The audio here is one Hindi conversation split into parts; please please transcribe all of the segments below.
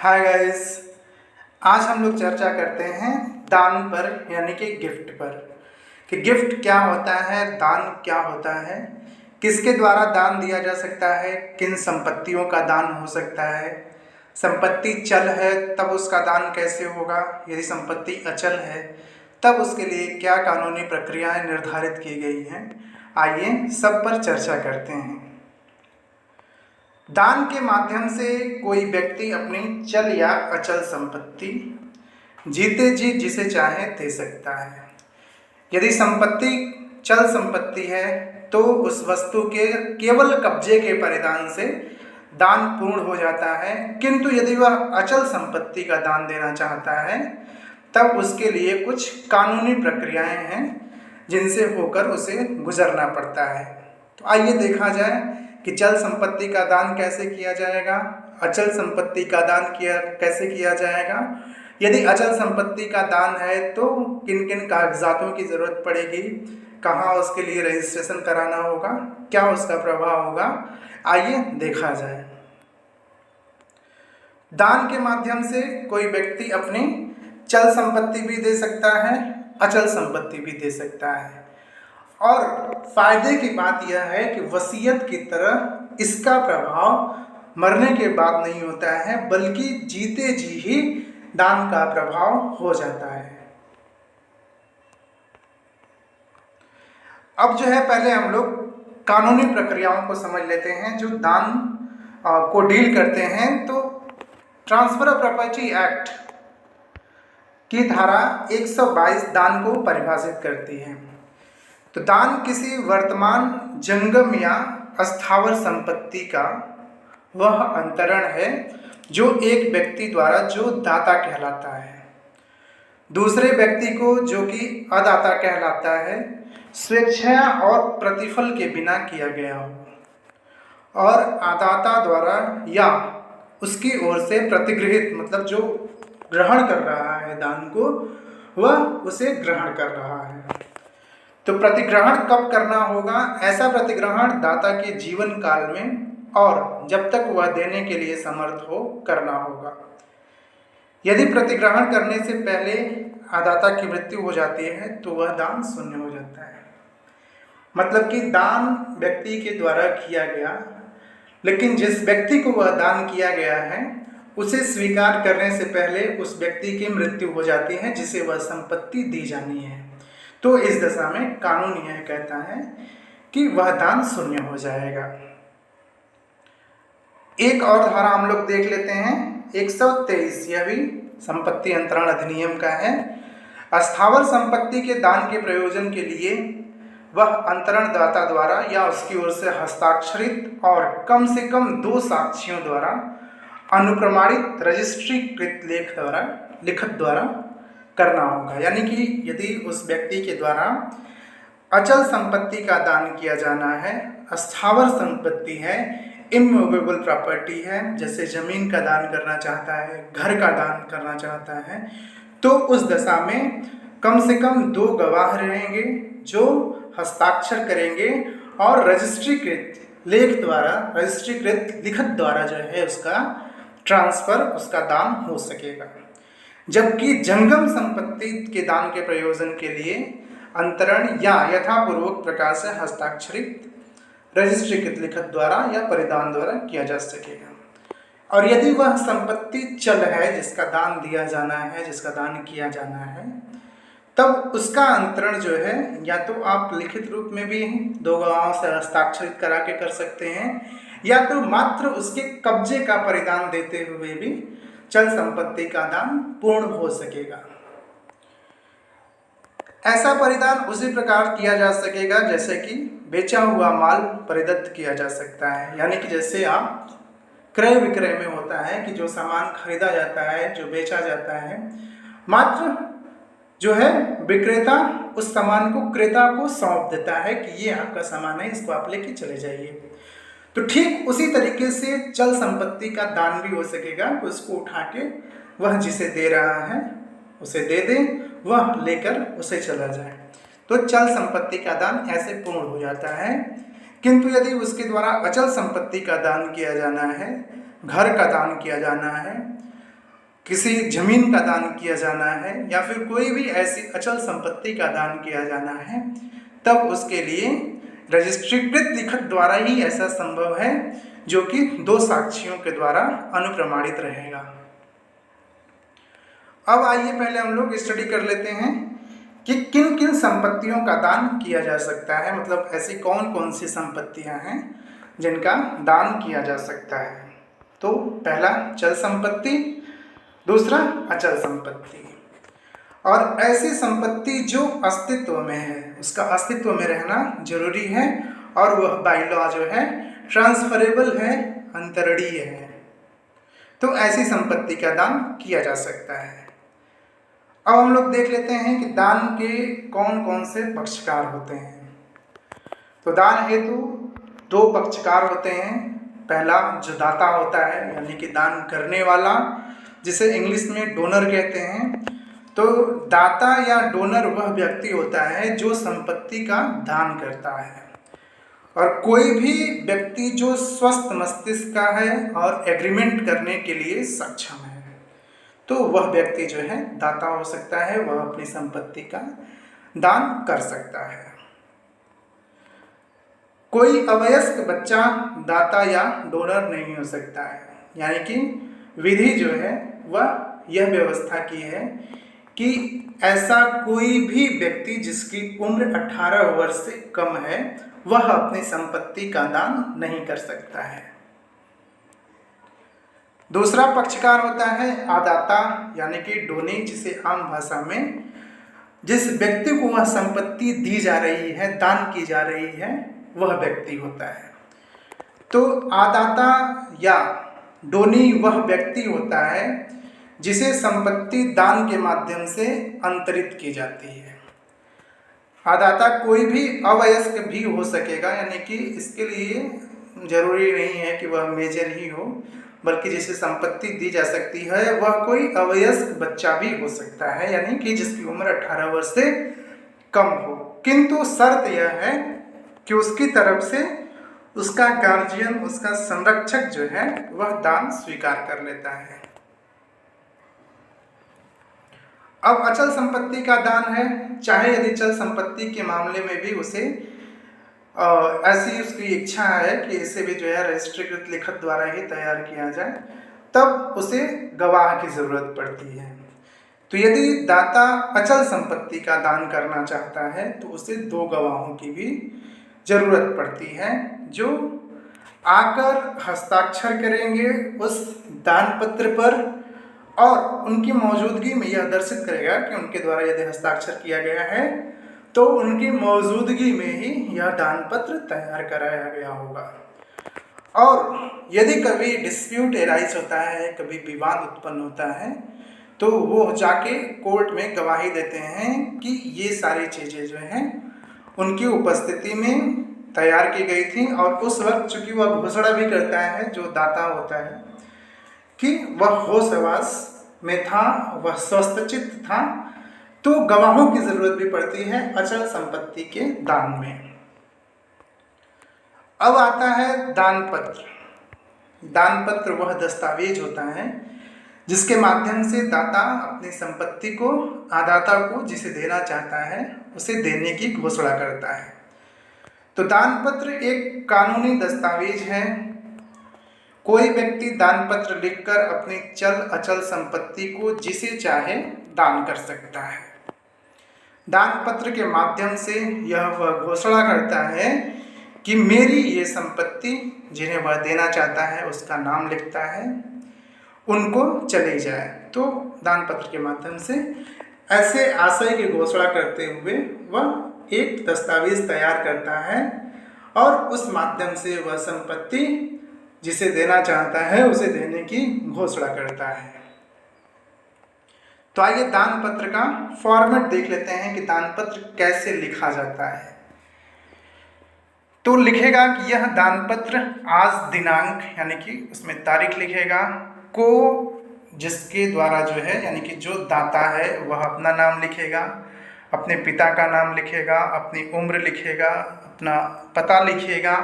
Hi guys. आज हम लोग चर्चा करते हैं दान पर, यानी कि गिफ्ट पर, कि गिफ्ट क्या होता है, दान क्या होता है, किसके द्वारा दान दिया जा सकता है, किन संपत्तियों का दान हो सकता है, संपत्ति चल है तब उसका दान कैसे होगा, यदि संपत्ति अचल है तब उसके लिए क्या कानूनी प्रक्रियाएं निर्धारित की गई हैं। आइए सब पर चर्चा करते हैं। दान के माध्यम से कोई व्यक्ति अपनी चल या अचल संपत्ति जीते जी जिसे चाहे दे सकता है। यदि संपत्ति चल संपत्ति है तो उस वस्तु के केवल कब्जे के परिधान से दान पूर्ण हो जाता है, किंतु यदि वह अचल संपत्ति का दान देना चाहता है तब उसके लिए कुछ कानूनी प्रक्रियाएं हैं जिनसे होकर उसे गुजरना पड़ता है। तो आइए देखा जाए कि चल संपत्ति का दान कैसे किया जाएगा, अचल संपत्ति का दान कैसे किया जाएगा। यदि अचल संपत्ति का दान है तो किन किन कागजातों की ज़रूरत पड़ेगी, कहाँ उसके लिए रजिस्ट्रेशन कराना होगा, क्या उसका प्रभाव होगा, आइए देखा जाए। दान के माध्यम से कोई व्यक्ति अपनी चल संपत्ति भी दे सकता है, अचल संपत्ति भी दे सकता है। और फायदे की बात यह है कि वसीयत की तरह इसका प्रभाव मरने के बाद नहीं होता है, बल्कि जीते जी ही दान का प्रभाव हो जाता है। अब जो है पहले हम लोग कानूनी प्रक्रियाओं को समझ लेते हैं जो दान को डील करते हैं। तो ट्रांसफर ऑफ प्रॉपर्टी एक्ट की धारा 122 दान को परिभाषित करती है। तो दान किसी वर्तमान जंगम या अस्थावर संपत्ति का वह अंतरण है जो एक व्यक्ति द्वारा, जो दाता कहलाता है, दूसरे व्यक्ति को, जो कि अदाता कहलाता है, स्वेच्छा और प्रतिफल के बिना किया गया हो और अदाता द्वारा या उसकी ओर से प्रतिगृहित, मतलब जो ग्रहण कर रहा है दान को, वह उसे ग्रहण कर रहा है। तो प्रतिग्रहण कब करना होगा? ऐसा प्रतिग्रहण दाता के जीवन काल में और जब तक वह देने के लिए समर्थ हो करना होगा। यदि प्रतिग्रहण करने से पहले अदाता की मृत्यु हो जाती है तो वह दान शून्य हो जाता है। मतलब कि दान व्यक्ति के द्वारा किया गया, लेकिन जिस व्यक्ति को वह दान किया गया है उसे स्वीकार करने से पहले उस व्यक्ति की मृत्यु हो जाती है जिसे वह संपत्ति दी जानी है। तो इस दशा में कानून यह कहता है कि वह दान शून्य हो जाएगा। एक और धारा हम लोग देख लेते हैं, 123, यह भी संपत्ति अंतरण अधिनियम का है। अस्थावर संपत्ति के दान के प्रयोजन के लिए वह अंतरण दाता द्वारा या उसकी ओर से हस्ताक्षरित और कम से कम 2 साक्षियों द्वारा अनुप्रमाणित रजिस्ट्रीकृत लिखत द्वारा करना होगा। यानी कि यदि उस व्यक्ति के द्वारा अचल संपत्ति का दान किया जाना है, अस्थावर संपत्ति है, इमूवेबल प्रॉपर्टी है, जैसे जमीन का दान करना चाहता है, घर का दान करना चाहता है, तो उस दशा में कम से कम 2 गवाह रहेंगे जो हस्ताक्षर करेंगे और रजिस्ट्रीकृत लिखत द्वारा जो है उसका ट्रांसफर, उसका दान हो सकेगा। जबकि जंगम संपत्ति के दान के प्रयोजन के लिए अंतरण या यथापूर्वक प्रकार से हस्ताक्षरित रजिस्ट्रीकृत लिखत द्वारा या परिधान द्वारा किया जा सकेगा। और यदि वह संपत्ति चल है जिसका दान दिया जाना है, जिसका दान किया जाना है, तब उसका अंतरण जो है या तो आप लिखित रूप में भी 2 गवाहों से हस्ताक्षरित करा के कर सकते हैं, या तो मात्र उसके कब्जे का परिधान देते हुए भी चल संपत्ति का दान पूर्ण हो सकेगा। ऐसा परिधान उसी प्रकार किया जा सकेगा जैसे कि बेचा हुआ माल परिदत्त किया जा सकता है। यानी कि जैसे आप क्रय विक्रय में होता है कि जो सामान खरीदा जाता है, जो बेचा जाता है, मात्र जो है विक्रेता उस सामान को क्रेता को सौंप देता है कि ये आपका सामान है, इसको आप लेके चले जाइए। तो ठीक उसी तरीके से चल संपत्ति का दान भी हो सकेगा कि उसको उठा के वह जिसे दे रहा है उसे दे दे, वह लेकर उसे चला जाए। तो चल संपत्ति का दान ऐसे पूर्ण हो जाता है। किंतु यदि उसके द्वारा अचल संपत्ति का दान किया जाना है, घर का दान किया जाना है, किसी जमीन का दान किया जाना है या फिर कोई भी ऐसी अचल संपत्ति का दान किया जाना है, तब उसके लिए रजिस्ट्रीकृत लिखत द्वारा ही ऐसा संभव है, जो कि 2 साक्षियों के द्वारा अनुप्रमाणित रहेगा। अब आइए पहले हम लोग स्टडी कर लेते हैं कि किन किन संपत्तियों का दान किया जा सकता है, मतलब ऐसी कौन कौन सी संपत्तियां हैं जिनका दान किया जा सकता है। तो पहला चल संपत्ति, दूसरा अचल संपत्ति। और ऐसी संपत्ति जो अस्तित्व में है, उसका अस्तित्व में रहना जरूरी है और वह बाय लॉ जो है ट्रांसफरेबल है, अंतरणीय है, तो ऐसी संपत्ति का दान किया जा सकता है। अब हम लोग देख लेते हैं कि दान के कौन कौन से पक्षकार होते हैं। तो दान हेतु 2 पक्षकार होते हैं। पहला जो दाता होता है, यानी कि दान करने वाला, जिसे इंग्लिश में डोनर कहते हैं। तो दाता या डोनर वह व्यक्ति होता है जो संपत्ति का दान करता है, और कोई भी व्यक्ति जो स्वस्थ मस्तिष्क का है और एग्रीमेंट करने के लिए सक्षम है, तो वह व्यक्ति जो है दाता हो सकता है, वह अपनी संपत्ति का दान कर सकता है। कोई अवयस्क बच्चा दाता या डोनर नहीं हो सकता है, यानी कि विधि जो है वह यह व्यवस्था की है कि ऐसा कोई भी व्यक्ति जिसकी उम्र 18 वर्ष से कम है, वह अपनी संपत्ति का दान नहीं कर सकता है। दूसरा पक्षकार होता है आदाता, यानी कि डोनी, जिसे आम भाषा में जिस व्यक्ति को वह संपत्ति दी जा रही है, दान की जा रही है, वह व्यक्ति होता है। तो आदाता या डोनी वह व्यक्ति होता है जिसे संपत्ति दान के माध्यम से अंतरित की जाती है। आदाता कोई भी अवयस्क भी हो सकेगा, यानी कि इसके लिए जरूरी नहीं है कि वह मेजर ही हो, बल्कि जिसे संपत्ति दी जा सकती है वह कोई अवयस्क बच्चा भी हो सकता है, यानी कि जिसकी उम्र 18 वर्ष से कम हो। किंतु शर्त यह है कि उसकी तरफ से उसका गार्जियन, उसका संरक्षक जो है वह दान स्वीकार कर लेता है। अब अचल संपत्ति का दान है, चाहे यदि चल संपत्ति के मामले में भी उसे ऐसी उसकी इच्छा है कि इसे भी जो है रजिस्ट्रीकृत लिखत द्वारा ही तैयार किया जाए, तब उसे गवाह की जरूरत पड़ती है। तो यदि दाता अचल संपत्ति का दान करना चाहता है तो उसे 2 गवाहों की भी जरूरत पड़ती है, जो आकर हस्ताक्षर करेंगे उस दान पत्र पर, और उनकी मौजूदगी में यह दर्शित करेगा कि उनके द्वारा यदि हस्ताक्षर किया गया है तो उनकी मौजूदगी में ही यह दान पत्र तैयार कराया गया होगा। और यदि कभी डिस्प्यूट एराइज होता है, कभी विवाद उत्पन्न होता है, तो वो जाके कोर्ट में गवाही देते हैं कि ये सारी चीज़ें जो हैं उनकी उपस्थिति में तैयार की गई थी, और उस वक्त चूंकि वह घोषणा भी करता है जो दाता होता है कि वह होशहवास में था, वह स्वस्थचित्त था, तो गवाहों की जरूरत भी पड़ती है अचल संपत्ति के दान में। अब आता है दान पत्र। दान पत्र वह दस्तावेज होता है जिसके माध्यम से दाता अपनी संपत्ति को आदाता को जिसे देना चाहता है उसे देने की घोषणा करता है। तो दान पत्र एक कानूनी दस्तावेज है। कोई व्यक्ति दान पत्र लिखकर अपनी चल अचल संपत्ति को जिसे चाहे दान कर सकता है। दान पत्र के माध्यम से यह वह घोषणा करता है कि मेरी ये संपत्ति, जिन्हें वह देना चाहता है उसका नाम लिखता है, उनको चली जाए। तो दान पत्र के माध्यम से ऐसे आशय की घोषणा करते हुए वह एक दस्तावेज तैयार करता है और उस माध्यम से वह संपत्ति जिसे देना चाहता है उसे देने की घोषणा करता है। तो आइए दान पत्र का फॉर्मेट देख लेते हैं कि दान पत्र कैसे लिखा जाता है। तो लिखेगा कि यह दान पत्र आज दिनांक, यानी कि उसमें तारीख लिखेगा, को जिसके द्वारा जो है, यानी कि जो दाता है वह अपना नाम लिखेगा, अपने पिता का नाम लिखेगा, अपनी उम्र लिखेगा, अपना पता लिखेगा,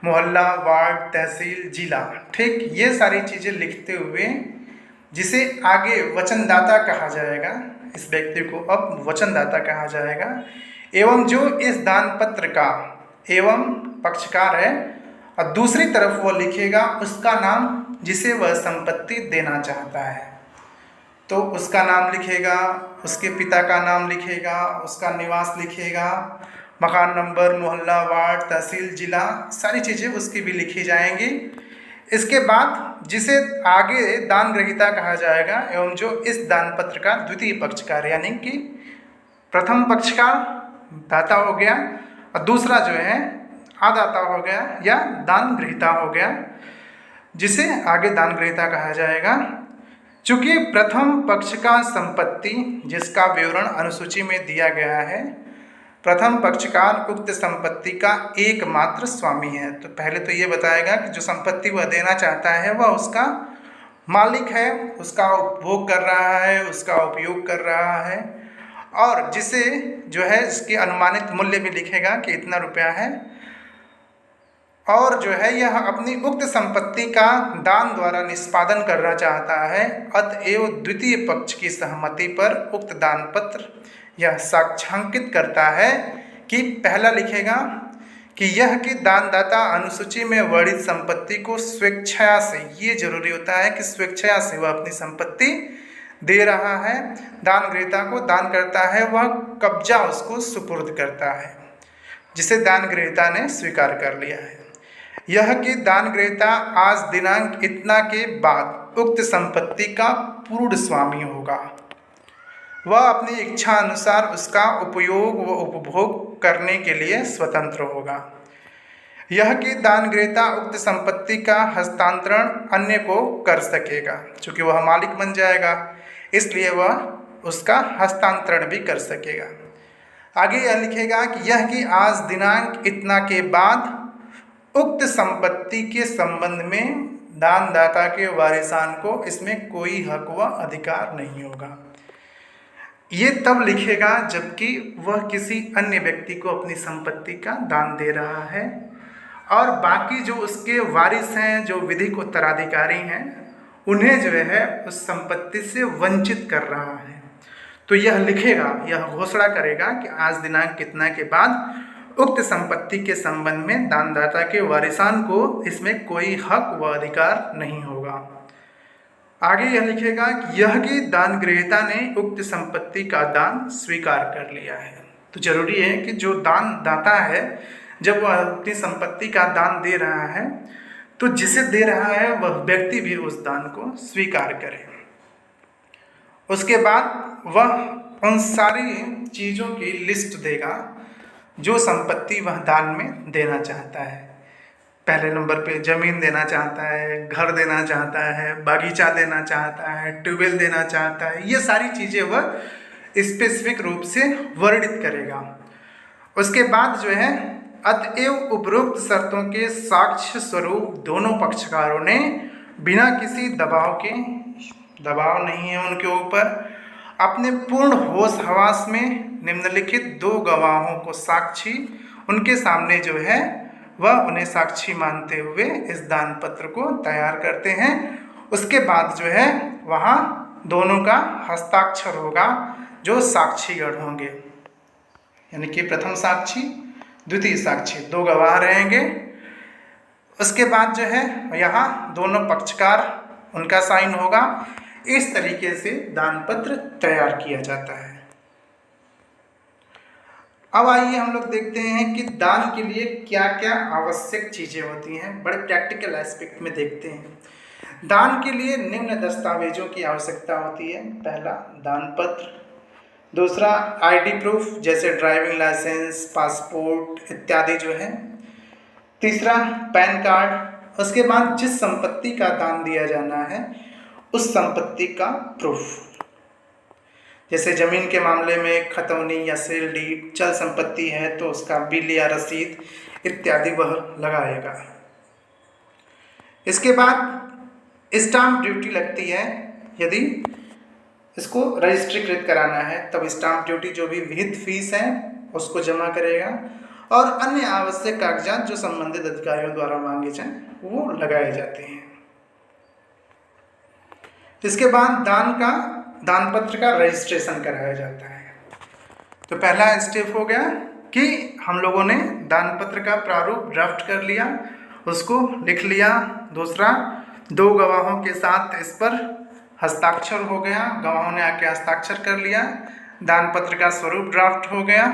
मोहल्ला, वार्ड, तहसील, जिला, ठीक, ये सारी चीज़ें लिखते हुए जिसे आगे वचनदाता कहा जाएगा, इस व्यक्ति को अब वचनदाता कहा जाएगा, एवं जो इस दान पत्र का एवं पक्षकार है और दूसरी तरफ वो लिखेगा उसका नाम जिसे वह संपत्ति देना चाहता है। तो उसका नाम लिखेगा, उसके पिता का नाम लिखेगा, उसका निवास लिखेगा, मकान नंबर, मोहल्ला, वार्ड, तहसील, जिला, सारी चीज़ें उसकी भी लिखी जाएंगी। इसके बाद जिसे आगे दान ग्रहीता कहा जाएगा एवं जो इस दान पत्र का द्वितीय पक्षकार, यानी कि प्रथम पक्षकार दाता हो गया और दूसरा जो है आदाता हो गया या दान ग्रहीता हो गया, जिसे आगे दान ग्रहीता कहा जाएगा। चूंकि प्रथम पक्ष का संपत्ति जिसका विवरण अनुसूची में दिया गया है, प्रथम पक्षकार उक्त संपत्ति का एकमात्र स्वामी है। तो पहले तो ये बताएगा कि जो संपत्ति वह देना चाहता है वह उसका मालिक है, उसका उपभोग कर रहा है, उसका उपयोग कर रहा है, और जिसे जो है इसके अनुमानित मूल्य भी लिखेगा कि इतना रुपया है, और जो है यह अपनी उक्त संपत्ति का दान द्वारा निष्पादन करना चाहता है। अतएव द्वितीय पक्ष की सहमति पर उक्त दान पत्र यह साक्षांकित करता है कि पहला लिखेगा कि यह कि दानदाता अनुसूची में वर्णित संपत्ति को स्वेच्छा से, ये जरूरी होता है कि स्वेच्छा से वह अपनी संपत्ति दे रहा है, दान ग्रहीता को दान करता है, वह कब्जा उसको सुपुर्द करता है, जिसे दान ग्रहीता ने स्वीकार कर लिया है। यह कि दान ग्रहीता आज दिनांक इतना के बाद उक्त संपत्ति का पूर्ण स्वामी होगा, वह अपनी इच्छा अनुसार उसका उपयोग व उपभोग करने के लिए स्वतंत्र होगा। यह कि दान ग्रहीता उक्त संपत्ति का हस्तांतरण अन्य को कर सकेगा, चूँकि वह मालिक बन जाएगा इसलिए वह उसका हस्तांतरण भी कर सकेगा। आगे यह लिखेगा कि यह कि आज दिनांक इतना के बाद उक्त संपत्ति के संबंध में दानदाता के वारिसान को इसमें कोई हक व अधिकार नहीं होगा। ये तब लिखेगा जबकि वह किसी अन्य व्यक्ति को अपनी संपत्ति का दान दे रहा है और बाकी जो उसके वारिस हैं, जो विधिक उत्तराधिकारी हैं, उन्हें जो है उस संपत्ति से वंचित कर रहा है। तो यह लिखेगा, यह घोषणा करेगा कि आज दिनांक कितना के बाद उक्त संपत्ति के संबंध में दानदाता के वारिसान को इसमें कोई हक व अधिकार नहीं होगा। आगे यह लिखेगा कि यह कि दान ग्रहीता ने उक्त संपत्ति का दान स्वीकार कर लिया है। तो जरूरी है कि जो दान दाता है जब वह अपनी संपत्ति का दान दे रहा है तो जिसे दे रहा है वह व्यक्ति भी उस दान को स्वीकार करे। उसके बाद वह उन सारी चीज़ों की लिस्ट देगा जो संपत्ति वह दान में देना चाहता है। पहले नंबर पे ज़मीन देना चाहता है, घर देना चाहता है, बागीचा देना चाहता है, ट्यूबवेल देना चाहता है, ये सारी चीज़ें वह स्पेसिफिक रूप से वर्णित करेगा। उसके बाद जो है अतएव उपरोक्त शर्तों के साक्ष्य स्वरूप दोनों पक्षकारों ने बिना किसी दबाव नहीं है उनके ऊपर, अपने पूर्ण होश हवास में निम्नलिखित 2 गवाहों को साक्षी उनके सामने जो है वह उन्हें साक्षी मानते हुए इस दान पत्र को तैयार करते हैं। उसके बाद जो है वहाँ दोनों का हस्ताक्षर होगा जो साक्षीगण होंगे, यानी कि प्रथम साक्षी, द्वितीय साक्षी, 2 गवाह रहेंगे। उसके बाद जो है यहाँ दोनों पक्षकार उनका साइन होगा। इस तरीके से दान पत्र तैयार किया जाता है। अब आइए हम लोग देखते हैं कि दान के लिए क्या क्या आवश्यक चीज़ें होती हैं, बड़े प्रैक्टिकल एस्पेक्ट में देखते हैं। दान के लिए निम्न दस्तावेजों की आवश्यकता होती है। पहला दान पत्र, दूसरा आईडी प्रूफ जैसे ड्राइविंग लाइसेंस, पासपोर्ट इत्यादि जो है, तीसरा पैन कार्ड, उसके बाद जिस संपत्ति का दान दिया जाना है उस संपत्ति का प्रूफ, जैसे ज़मीन के मामले में खतौनी या सेल डीड, चल संपत्ति है तो उसका बिल या रसीद इत्यादि वह लगाएगा। इसके बाद स्टाम्प ड्यूटी लगती है, यदि इसको रजिस्ट्रीकृत कराना है तब स्टाम्प ड्यूटी जो भी विहित फीस है उसको जमा करेगा और अन्य आवश्यक कागजात जो संबंधित अधिकारियों द्वारा मांगे जाएं वो लगाए जाते हैं। इसके बाद दान पत्र का रजिस्ट्रेशन कराया जाता है। तो पहला स्टेप हो गया कि हम लोगों ने दान पत्र का प्रारूप ड्राफ्ट कर लिया, उसको लिख लिया। दूसरा, 2 गवाहों के साथ इस पर हस्ताक्षर हो गया, गवाहों ने आके हस्ताक्षर कर लिया, दान पत्र का स्वरूप ड्राफ्ट हो गया।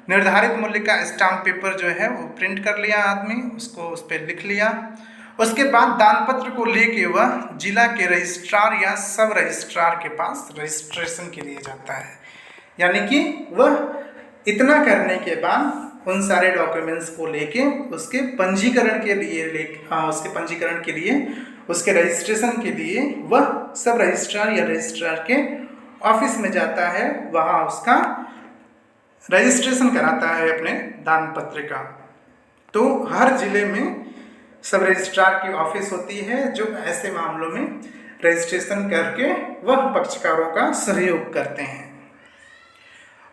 निर्धारित मूल्य का स्टाम्प पेपर जो है वो प्रिंट कर लिया आदमी, उसको उस पर लिख लिया। उसके बाद दान पत्र को लेके वह जिला के रजिस्ट्रार या सब रजिस्ट्रार के पास रजिस्ट्रेशन के लिए जाता है। यानी कि वह इतना करने के बाद उन सारे डॉक्यूमेंट्स को लेके उसके पंजीकरण के लिए उसके रजिस्ट्रेशन के लिए वह सब रजिस्ट्रार या रजिस्ट्रार के ऑफिस में जाता है, वहाँ उसका रजिस्ट्रेशन कराता है अपने दान पत्र का। तो हर जिले में सब रजिस्ट्रार की ऑफिस होती है जो ऐसे मामलों में रजिस्ट्रेशन करके वह पक्षकारों का सहयोग करते हैं।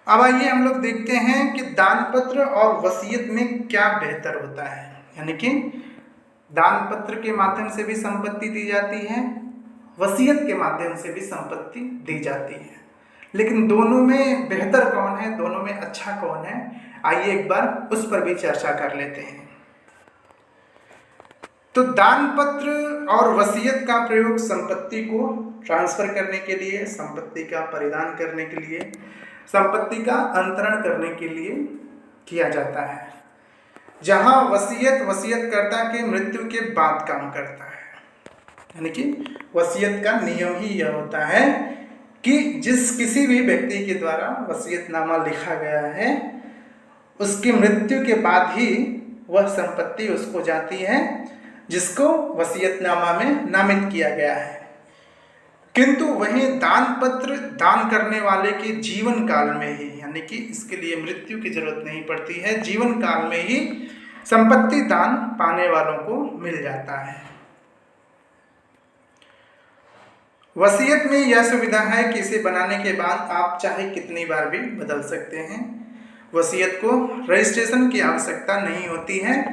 अब आइए हम लोग देखते हैं कि दान पत्र और वसीयत में क्या बेहतर होता है। यानी कि दान पत्र के माध्यम से भी संपत्ति दी जाती है, वसीयत के माध्यम से भी संपत्ति दी जाती है, लेकिन दोनों में बेहतर कौन है, दोनों में अच्छा कौन है, आइए एक बार उस पर भी चर्चा कर लेते हैं। तो दान पत्र और वसीयत का प्रयोग संपत्ति को ट्रांसफर करने के लिए, संपत्ति का परिदान करने के लिए, संपत्ति का अंतरण करने के लिए किया जाता है। जहां वसीयतकर्ता के मृत्यु के बाद काम करता है। यानी कि वसीयत का नियम ही यह होता है कि किसी भी व्यक्ति के द्वारा वसीयतनामा लिखा गया है, उसकी मृत्यु के बाद ही वह संपत्ति उसको जाती है जिसको वसीयतनामा में नामित किया गया है। किंतु वहीं दान पत्र दान करने वाले के जीवन काल में ही, यानी कि इसके लिए मृत्यु की जरूरत नहीं पड़ती है, जीवन काल में ही संपत्ति दान पाने वालों को मिल जाता है। वसीयत में यह सुविधा है कि इसे बनाने के बाद आप चाहे कितनी बार भी बदल सकते हैं। वसीयत को रजिस्ट्रेशन की आवश्यकता नहीं होती है,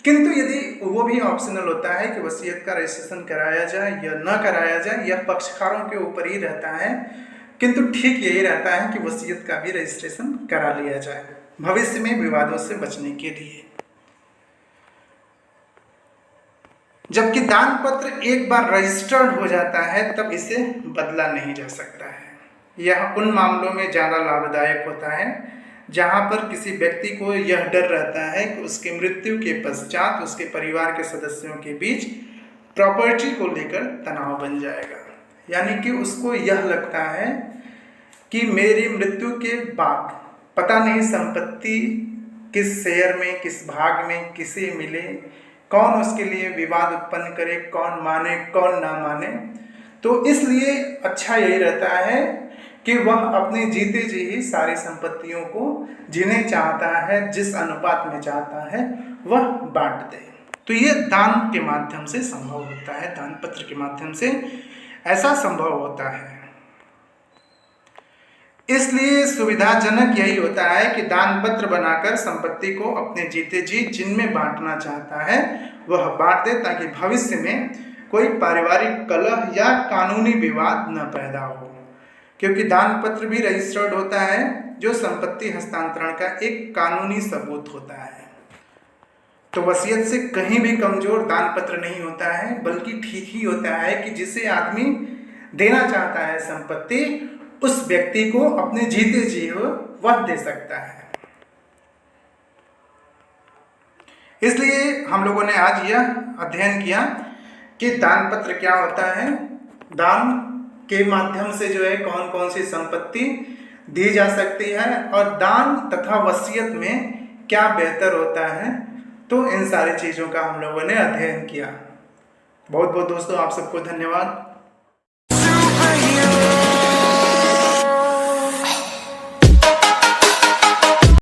किंतु यदि वो भी ऑप्शनल होता है कि वसीयत का रजिस्ट्रेशन कराया जाए या न कराया जाए, यह पक्षकारों के ऊपर ही रहता है। किंतु ठीक यही रहता है कि वसीयत का भी रजिस्ट्रेशन करा लिया जाए भविष्य में विवादों से बचने के लिए। जबकि दान पत्र एक बार रजिस्टर्ड हो जाता है तब इसे बदला नहीं जा सकता है। यह उन मामलों में ज़्यादा लाभदायक होता है जहां पर किसी व्यक्ति को यह डर रहता है कि उसके मृत्यु के पश्चात उसके परिवार के सदस्यों के बीच प्रॉपर्टी को लेकर तनाव बन जाएगा। यानी कि उसको यह लगता है कि मेरी मृत्यु के बाद पता नहीं संपत्ति किस शेयर में, किस भाग में किसे मिले, कौन उसके लिए विवाद उत्पन्न करे, कौन माने कौन ना माने। तो इसलिए अच्छा यही रहता है कि वह अपने जीते जी ही सारी संपत्तियों को जिन्हें चाहता है, जिस अनुपात में चाहता है, वह बांट दे। तो ये दान के माध्यम से संभव होता है, दान पत्र के माध्यम से ऐसा संभव होता है। इसलिए सुविधाजनक यही होता है कि दान पत्र बनाकर संपत्ति को अपने जीते जी जिनमें बांटना चाहता है वह बांट दे, ताकि भविष्य में कोई पारिवारिक कलह या कानूनी विवाद न पैदा हो। क्योंकि दान पत्र भी रजिस्टर्ड होता है जो संपत्ति हस्तांतरण का एक कानूनी सबूत होता है। तो वसीयत से कहीं भी कमजोर दान पत्र नहीं होता है, बल्कि ठीक ही होता है कि जिसे आदमी देना चाहता है संपत्ति, उस व्यक्ति को अपने जीते जी वह दे सकता है। इसलिए हम लोगों ने आज यह अध्ययन किया कि दान पत्र क्या होता है, दान के माध्यम से जो है कौन कौन सी संपत्ति दी जा सकती है, और दान तथा वसीयत में क्या बेहतर होता है। तो इन सारी चीज़ों का हम लोगों ने अध्ययन किया। बहुत बहुत दोस्तों, आप सबको धन्यवाद।